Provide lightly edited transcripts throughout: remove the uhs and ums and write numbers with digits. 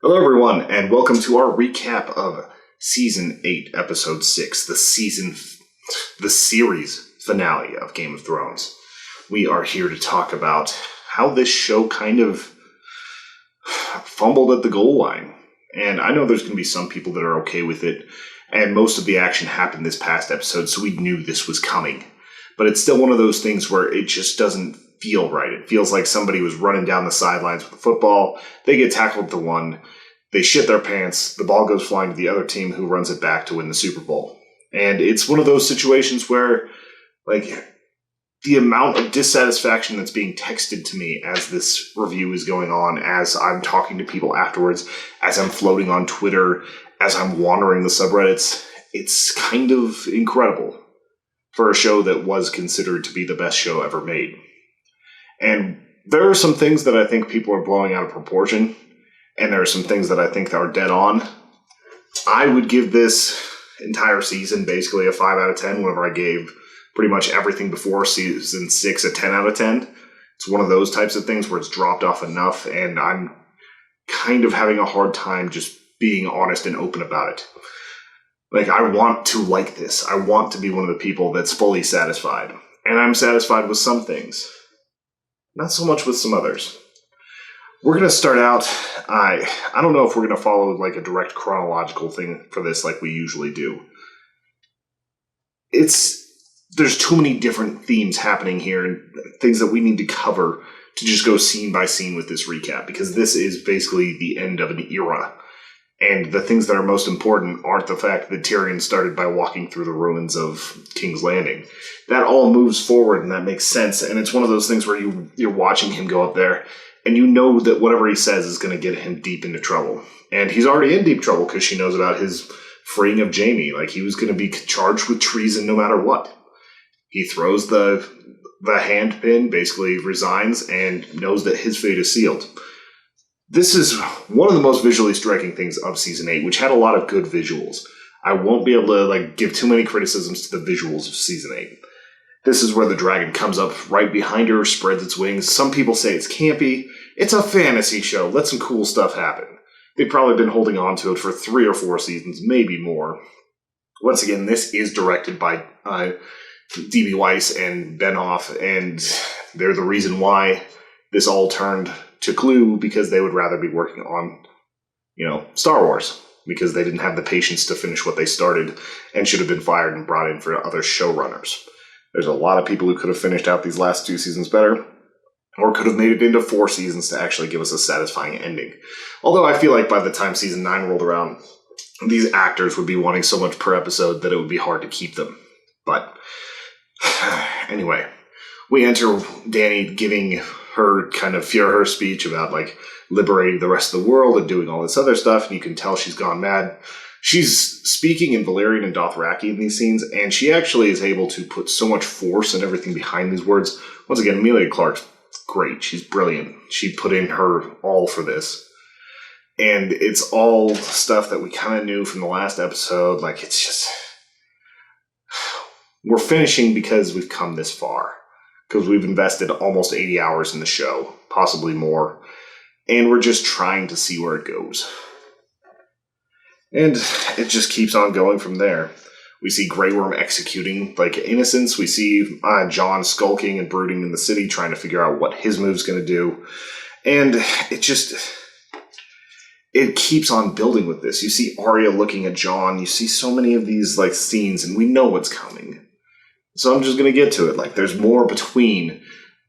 Hello, everyone, and welcome to our recap of Season 8, Episode 6, the series finale of Game of Thrones. We are here to talk about how this show kind of fumbled at the goal line. And I know there's going to be some people that are okay with it, and most of the action happened this past episode, so we knew this was coming. But it's still one of those things where it just doesn't feel right. It feels like somebody was running down the sidelines with a football, they get tackled to one, they shit their pants, the ball goes flying to the other team who runs it back to win the Super Bowl. And it's one of those situations where, the amount of dissatisfaction that's being texted to me as this review is going on, as I'm talking to people afterwards, as I'm floating on Twitter, as I'm wandering the subreddits, it's kind of incredible for a show that was considered to be the best show ever made. And there are some things that I think people are blowing out of proportion, and there are some things that I think are dead on. I would give this entire season basically a 5 out of 10, whenever I gave pretty much everything before season 6 a 10 out of 10. It's one of those types of things where it's dropped off enough, and I'm kind of having a hard time just being honest and open about it. I want to like this. I want to be one of the people that's fully satisfied. And I'm satisfied with some things. Not so much with some others. We're going to start out, I don't know if we're going to follow a direct chronological thing for this like we usually do. There's too many different themes happening here and things that we need to cover to just go scene by scene with this recap, because this is basically the end of an era. And the things that are most important aren't the fact that Tyrion started by walking through the ruins of King's Landing. That all moves forward and that makes sense. And it's one of those things where you're watching him go up there and you know that whatever he says is going to get him deep into trouble. And he's already in deep trouble because she knows about his freeing of Jaime. He was going to be charged with treason no matter what. He throws the hand pin, basically resigns, and knows that his fate is sealed. This is one of the most visually striking things of Season 8, which had a lot of good visuals. I won't be able to give too many criticisms to the visuals of Season 8. This is where the dragon comes up right behind her, spreads its wings. Some people say it's campy. It's a fantasy show. Let some cool stuff happen. They've probably been holding on to it for 3 or 4 seasons, maybe more. Once again, this is directed by D.B. Weiss and Benioff, and they're the reason why this all turned to Clue, because they would rather be working on, Star Wars, because they didn't have the patience to finish what they started and should have been fired and brought in for other showrunners. There's a lot of people who could have finished out these last 2 seasons better, or could have made it into 4 seasons to actually give us a satisfying ending. Although I feel like by the time season 9 rolled around, these actors would be wanting so much per episode that it would be hard to keep them. But anyway, we enter Dany giving her kind of her speech about liberating the rest of the world and doing all this other stuff, and you can tell she's gone mad. She's speaking in Valyrian and Dothraki in these scenes, and she actually is able to put so much force and everything behind these words. Once again, Emilia Clarke's great. She's brilliant. She put in her all for this. And it's all stuff that we kind of knew from the last episode. It's just... We're finishing because we've come this far. Because we've invested almost 80 hours in the show, possibly more. And we're just trying to see where it goes. And it just keeps on going from there. We see Grey Worm executing innocents. We see Jon skulking and brooding in the city, trying to figure out what his move's going to do. And it keeps on building with this. You see Arya looking at Jon. You see so many of these scenes, and we know what's coming. So I'm just going to get to it. There's more between.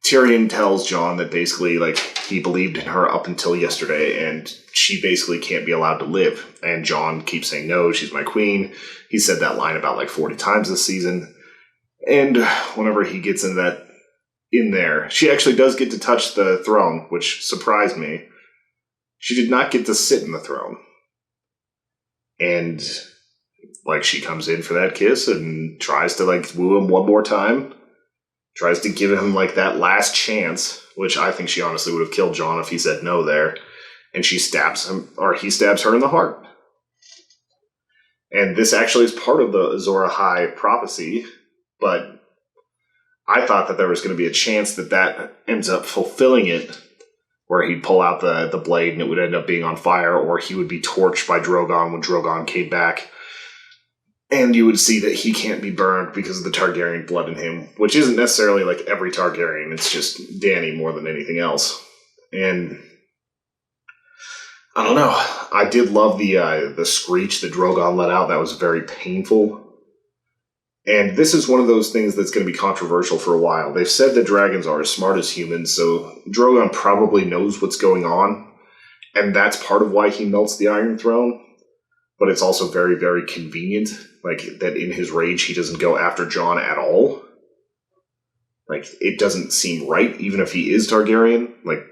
Tyrion tells Jon that basically, he believed in her up until yesterday, and she basically can't be allowed to live. And Jon keeps saying, no, she's my queen. He said that line about 40 times this season. And whenever he gets into that in there, she actually does get to touch the throne, which surprised me. She did not get to sit in the throne. And, she comes in for that kiss and tries to, woo him one more time. Tries to give him, that last chance, which I think she honestly would have killed Jon if he said no there. And she stabs him, or he stabs her in the heart. And this actually is part of the Azor Ahai prophecy, but I thought that there was going to be a chance that ends up fulfilling it where he'd pull out the blade and it would end up being on fire, or he would be torched by Drogon when Drogon came back. And you would see that he can't be burned because of the Targaryen blood in him, which isn't necessarily like every Targaryen, it's just Dany more than anything else. And I don't know, I did love the screech that Drogon let out. That was very painful. And this is one of those things that's going to be controversial for a while. They've said that dragons are as smart as humans, so Drogon probably knows what's going on, and that's part of why he melts the Iron Throne. But it's also very, very convenient, like, that in his rage he doesn't go after Jon at all. Like, it doesn't seem right, even if he is Targaryen. Like,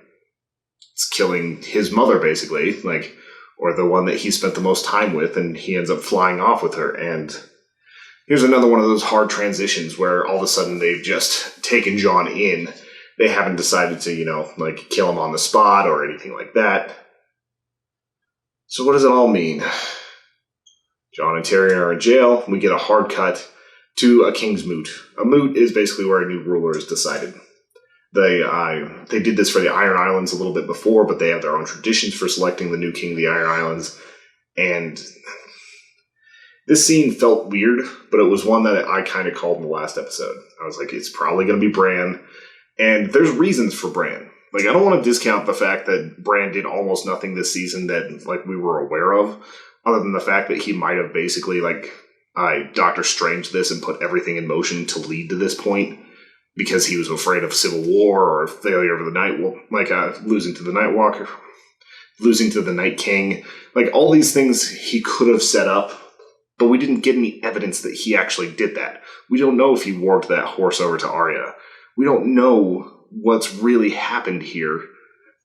it's killing his mother, basically, like, or the one that he spent the most time with, and he ends up flying off with her, and here's another one of those hard transitions where all of a sudden they've just taken Jon in. They haven't decided to, like, kill him on the spot or anything like that. So what does it all mean? Jon and Tyrion are in jail. We get a hard cut to a king's moot. A moot is basically where a new ruler is decided. They did this for the Iron Islands a little bit before, but they have their own traditions for selecting the new king of the Iron Islands. And this scene felt weird, but it was one that I kind of called in the last episode. I was like, it's probably going to be Bran, and there's reasons for Bran. Like, I don't want to discount the fact that Bran did almost nothing this season that, like, we were aware of, other than the fact that he might have basically, like, Doctor Strange this and put everything in motion to lead to this point, because he was afraid of civil war or failure of the Night, losing to the Night Walker, losing to the Night King. Like, all these things he could have set up, but we didn't get any evidence that he actually did that. We don't know if he warped that horse over to Arya. We don't know what's really happened here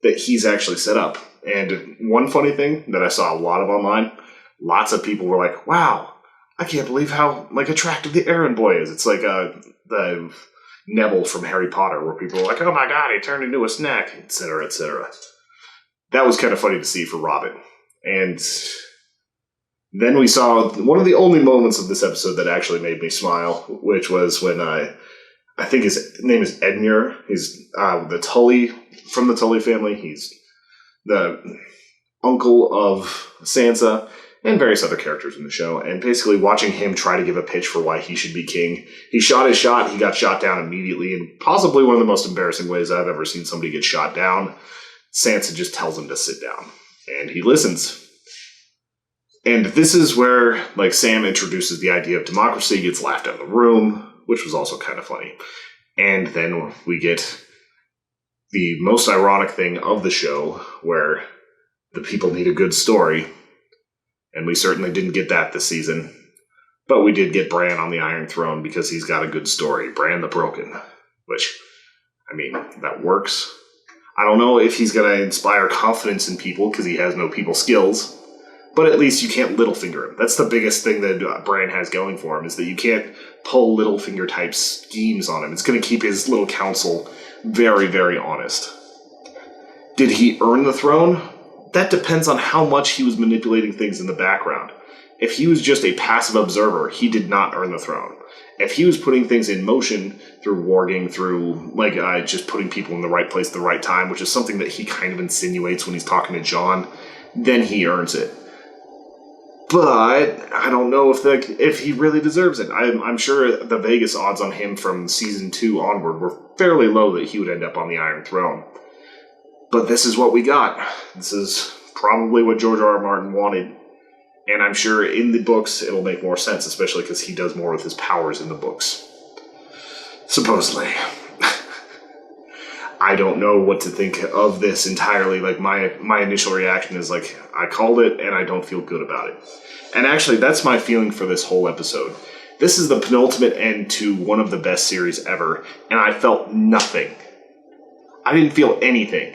that he's actually set up. And one funny thing that I saw a lot of online, lots of people were like, wow, I can't believe how, like, attractive the Aaron boy is. It's like the Neville from Harry Potter, where people are like, oh my god, he turned into a snack, etc., etc. That was kind of funny to see for Robin. And then we saw one of the only moments of this episode that actually made me smile, which was when I think his name is Edmure. He's the Tully, from the Tully family. He's the uncle of Sansa and various other characters in the show. And basically watching him try to give a pitch for why he should be king. He shot his shot. He got shot down immediately in possibly one of the most embarrassing ways I've ever seen somebody get shot down. Sansa just tells him to sit down. And he listens. And this is where, like, Sam introduces the idea of democracy, gets laughed out of the room, which was also kind of funny. And then we get the most ironic thing of the show, where the people need a good story. And we certainly didn't get that this season. But we did get Bran on the Iron Throne because he's got a good story. Bran the Broken. Which, I mean, that works. I don't know if he's going to inspire confidence in people because he has no people skills. But at least you can't Littlefinger him. That's the biggest thing that Bran has going for him, is that you can't pull Littlefinger-type schemes on him. It's going to keep his little council very, very honest. Did he earn the throne? That depends on how much he was manipulating things in the background. If he was just a passive observer, he did not earn the throne. If he was putting things in motion through warging, through just putting people in the right place at the right time, which is something that he kind of insinuates when he's talking to Jon, then he earns it. But I don't know if he really deserves it. I'm sure the Vegas odds on him from season 2 onward were fairly low that he would end up on the Iron Throne. But this is what we got. This is probably what George R. R. Martin wanted. And I'm sure in the books it'll make more sense, especially because he does more with his powers in the books. Supposedly. I don't know what to think of this entirely. Like, my initial reaction is like, I called it and I don't feel good about it. And actually, that's my feeling for this whole episode. This is the penultimate end to one of the best series ever, and I felt nothing. I didn't feel anything.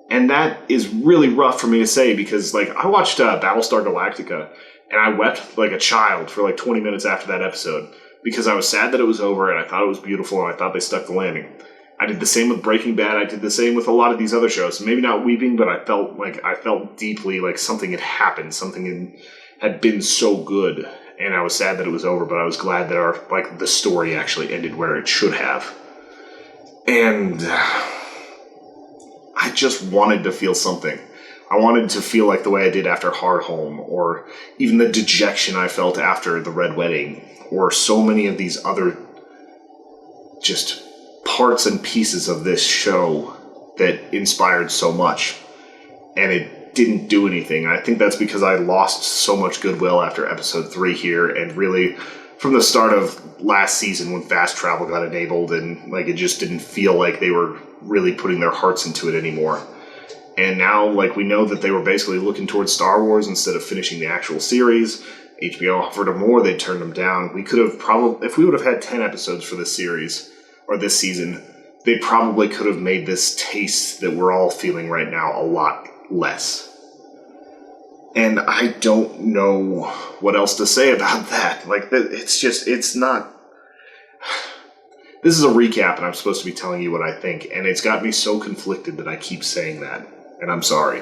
And that is really rough for me to say, because, like, I watched Battlestar Galactica, and I wept like a child for like 20 minutes after that episode, because I was sad that it was over, and I thought it was beautiful, and I thought they stuck the landing. I did the same with Breaking Bad. I did the same with a lot of these other shows. Maybe not weeping, but I felt deeply like something had happened. Something had been so good, and I was sad that it was over. But I was glad that the story actually ended where it should have. And I just wanted to feel something. I wanted to feel like the way I did after Hardhome, or even the dejection I felt after the Red Wedding, or so many of these other just parts and pieces of this show that inspired so much. And it didn't do anything. I think that's because I lost so much goodwill after episode 3 here, and really from the start of last season when fast travel got enabled, and like it just didn't feel like they were really putting their hearts into it anymore. And now, like, we know that they were basically looking towards Star Wars instead of finishing the actual series. HBO offered them more, they turned them down. We could have probably, if we would have had 10 episodes for this series, or this season, they probably could have made this taste that we're all feeling right now a lot less. And I don't know what else to say about that. Like, it's not... This is a recap, and I'm supposed to be telling you what I think, and it's got me so conflicted that I keep saying that. And I'm sorry.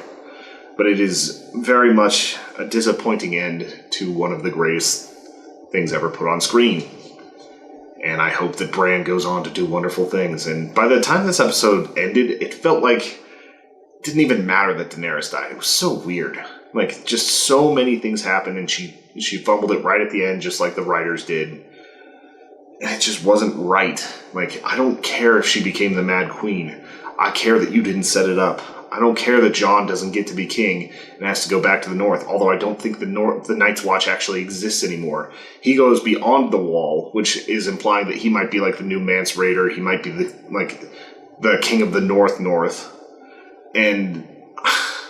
But it is very much a disappointing end to one of the greatest things ever put on screen. And I hope that Bran goes on to do wonderful things. And by the time this episode ended, it felt like it didn't even matter that Daenerys died. It was so weird. Like, just so many things happened, and she fumbled it right at the end, just like the writers did. And it just wasn't right. Like, I don't care if she became the Mad Queen. I care that you didn't set it up. I don't care that Jon doesn't get to be king and has to go back to the north, although I don't think the Night's Watch actually exists anymore. He goes beyond the wall, which is implying that he might be like the new Mance Rayder. He might be the king of the North. And,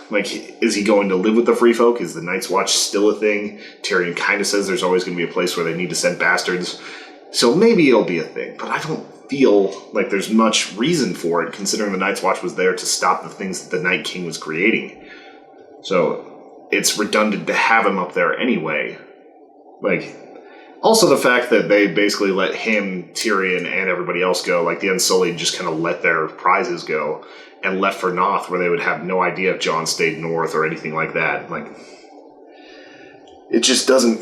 like, is he going to live with the free folk? Is the Night's Watch still a thing? Tyrion kind of says there's always going to be a place where they need to send bastards. So maybe it'll be a thing, but I don't feel like there's much reason for it, considering the Night's Watch was there to stop the things that the Night King was creating. So it's redundant to have him up there anyway. Like, also the fact that they basically let him, Tyrion, and everybody else go, like the Unsullied just kind of let their prizes go and left for Noth, where they would have no idea if Jon stayed north or anything like that. Like, it just doesn't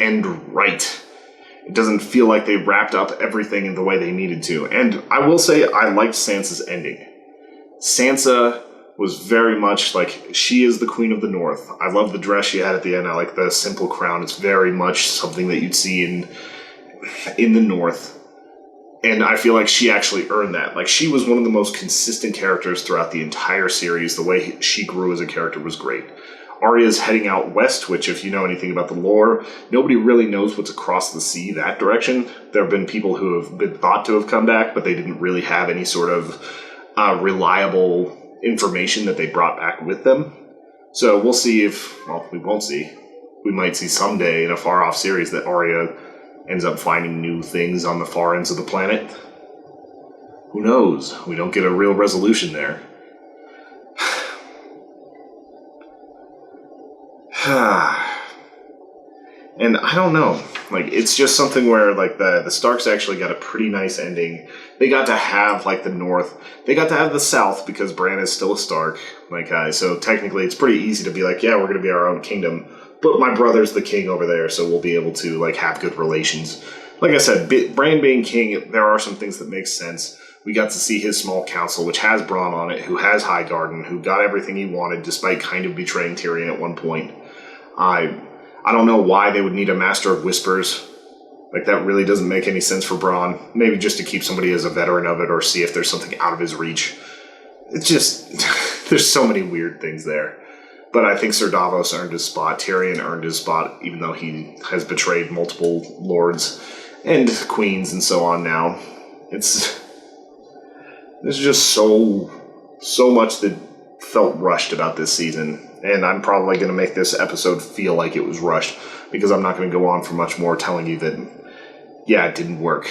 end right. It doesn't feel like they wrapped up everything in the way they needed to. And I will say I liked Sansa's ending. Sansa was very much like, she is the Queen of the North. I love the dress she had at the end. I like the simple crown. It's very much something that you'd see in the North. And I feel like she actually earned that. Like, she was one of the most consistent characters throughout the entire series. The way she grew as a character was great. Arya's heading out west, which, if you know anything about the lore, nobody really knows what's across the sea that direction. There have been people who have been thought to have come back, but they didn't really have any sort of reliable information that they brought back with them. So we'll see we won't see. We might see someday in a far-off series that Arya ends up finding new things on the far ends of the planet. Who knows? We don't get a real resolution there. And I don't know. Like, it's just something where, like, the Starks actually got a pretty nice ending. They got to have, like, the North. They got to have the South because Bran is still a Stark. Like, so technically it's pretty easy to be like, yeah, we're going to be our own kingdom. But my brother's the king over there, so we'll be able to, like, have good relations. Like I said, Bran being king, there are some things that make sense. We got to see his small council, which has Bronn on it, who has Highgarden, who got everything he wanted, despite kind of betraying Tyrion at one point. I don't know why they would need a Master of Whispers. Like, that really doesn't make any sense for Bronn. Maybe just to keep somebody as a veteran of it, or see if there's something out of his reach. It's just, there's so many weird things there. But I think Ser Davos earned his spot. Tyrion earned his spot, even though he has betrayed multiple lords and queens and so on now. There's just so much that felt rushed about this season. And I'm probably going to make this episode feel like it was rushed, because I'm not going to go on for much more telling you that, yeah, it didn't work.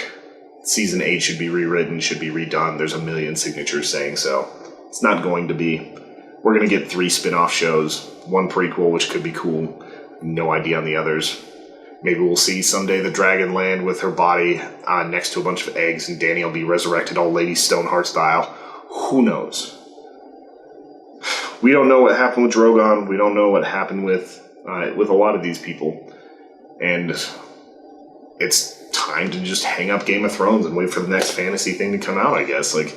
Season 8 should be rewritten, should be redone. There's a million signatures saying so. It's not going to be. We're going to get 3 spin-off shows, 1 prequel, which could be cool. No idea on the others. Maybe we'll see someday the dragon land with her body next to a bunch of eggs, and Dany will be resurrected all Lady Stoneheart style. Who knows? We don't know what happened with Drogon. We don't know what happened with a lot of these people. And it's time to just hang up Game of Thrones and wait for the next fantasy thing to come out, I guess. Like,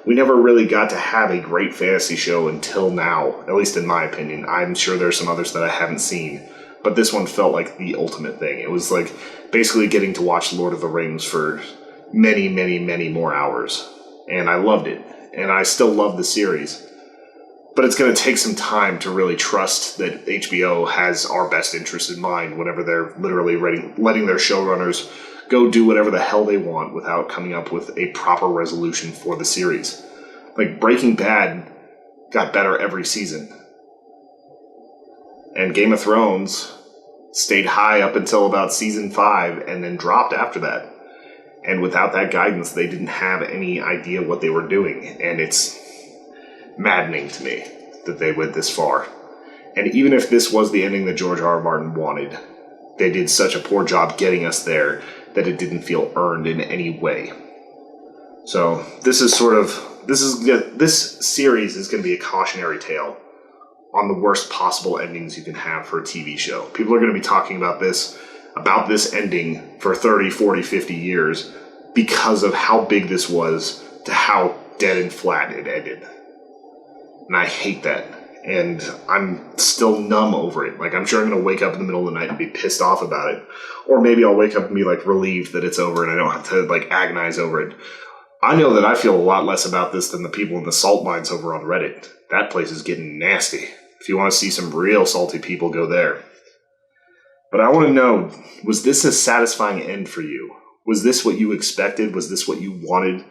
we never really got to have a great fantasy show until now, at least in my opinion. I'm sure there's some others that I haven't seen, but this one felt like the ultimate thing. It was like basically getting to watch Lord of the Rings for many, many, many more hours. And I loved it. And I still love the series. But it's going to take some time to really trust that HBO has our best interest in mind whenever they're literally letting their showrunners go do whatever the hell they want without coming up with a proper resolution for the series. Like, Breaking Bad got better every season. And Game of Thrones stayed high up until about season 5 and then dropped after that. And without that guidance, they didn't have any idea what they were doing. And it's maddening to me that they went this far. And even if this was the ending that George R. R. Martin wanted, they did such a poor job getting us there that it didn't feel earned in any way. So this series is going to be a cautionary tale on the worst possible endings you can have for a TV show. People are going to be talking about this ending for 30, 40, 50 years because of how big this was to how dead and flat it ended. And I hate that. And I'm still numb over it. Like, I'm sure I'm going to wake up in the middle of the night and be pissed off about it. Or maybe I'll wake up and be, like, relieved that it's over and I don't have to, like, agonize over it. I know that I feel a lot less about this than the people in the salt mines over on Reddit. That place is getting nasty. If you want to see some real salty people, go there. But I want to know, was this a satisfying end for you? Was this what you expected? Was this what you wanted?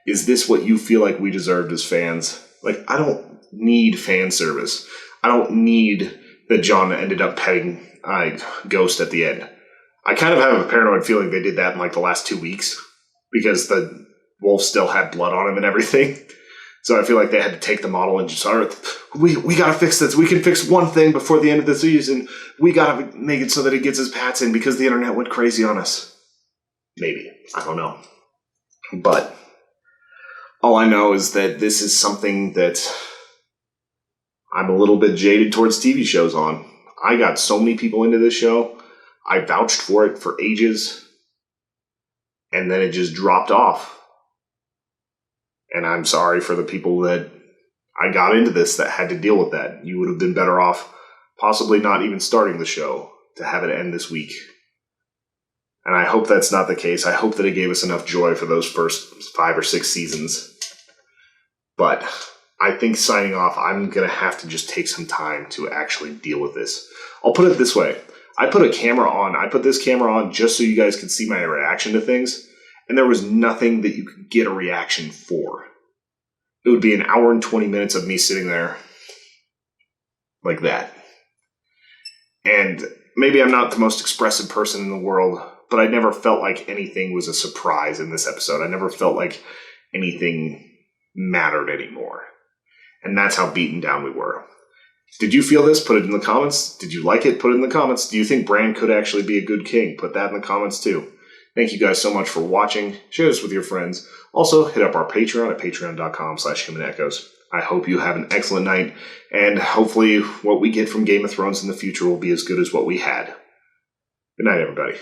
Is this what you feel like we deserved as fans? Like, I don't need fan service. I don't need that John ended up petting Ghost at the end. I kind of have a paranoid feeling they did that in like the last 2 weeks because the wolf still had blood on him and everything. So I feel like they had to take the model and just, all right, we got to fix this. We can fix one thing before the end of the season. We got to make it so that he gets his pats in because the internet went crazy on us. Maybe. I don't know. But all I know is that this is something that I'm a little bit jaded towards TV shows on. I got so many people into this show. I vouched for it for ages. And then it just dropped off. And I'm sorry for the people that I got into this that had to deal with that. You would have been better off possibly not even starting the show to have it end this week. And I hope that's not the case. I hope that it gave us enough joy for those first 5 or 6 seasons. But I think signing off, I'm going to have to just take some time to actually deal with this. I'll put it this way. I put this camera on just so you guys could see my reaction to things. And there was nothing that you could get a reaction for. It would be an hour and 20 minutes of me sitting there like that. And maybe I'm not the most expressive person in the world, but I never felt like anything was a surprise in this episode. I never felt like anything mattered anymore. And that's how beaten down we were. Did you feel this? Put it in the comments. Did you like it? Put it in the comments. Do you think Bran could actually be a good king? Put that in the comments too. Thank you guys so much for watching. Share this with your friends. Also, hit up our Patreon at patreon.com/humanechoes. I hope you have an excellent night, and hopefully what we get from Game of Thrones in the future will be as good as what we had. Good night, everybody.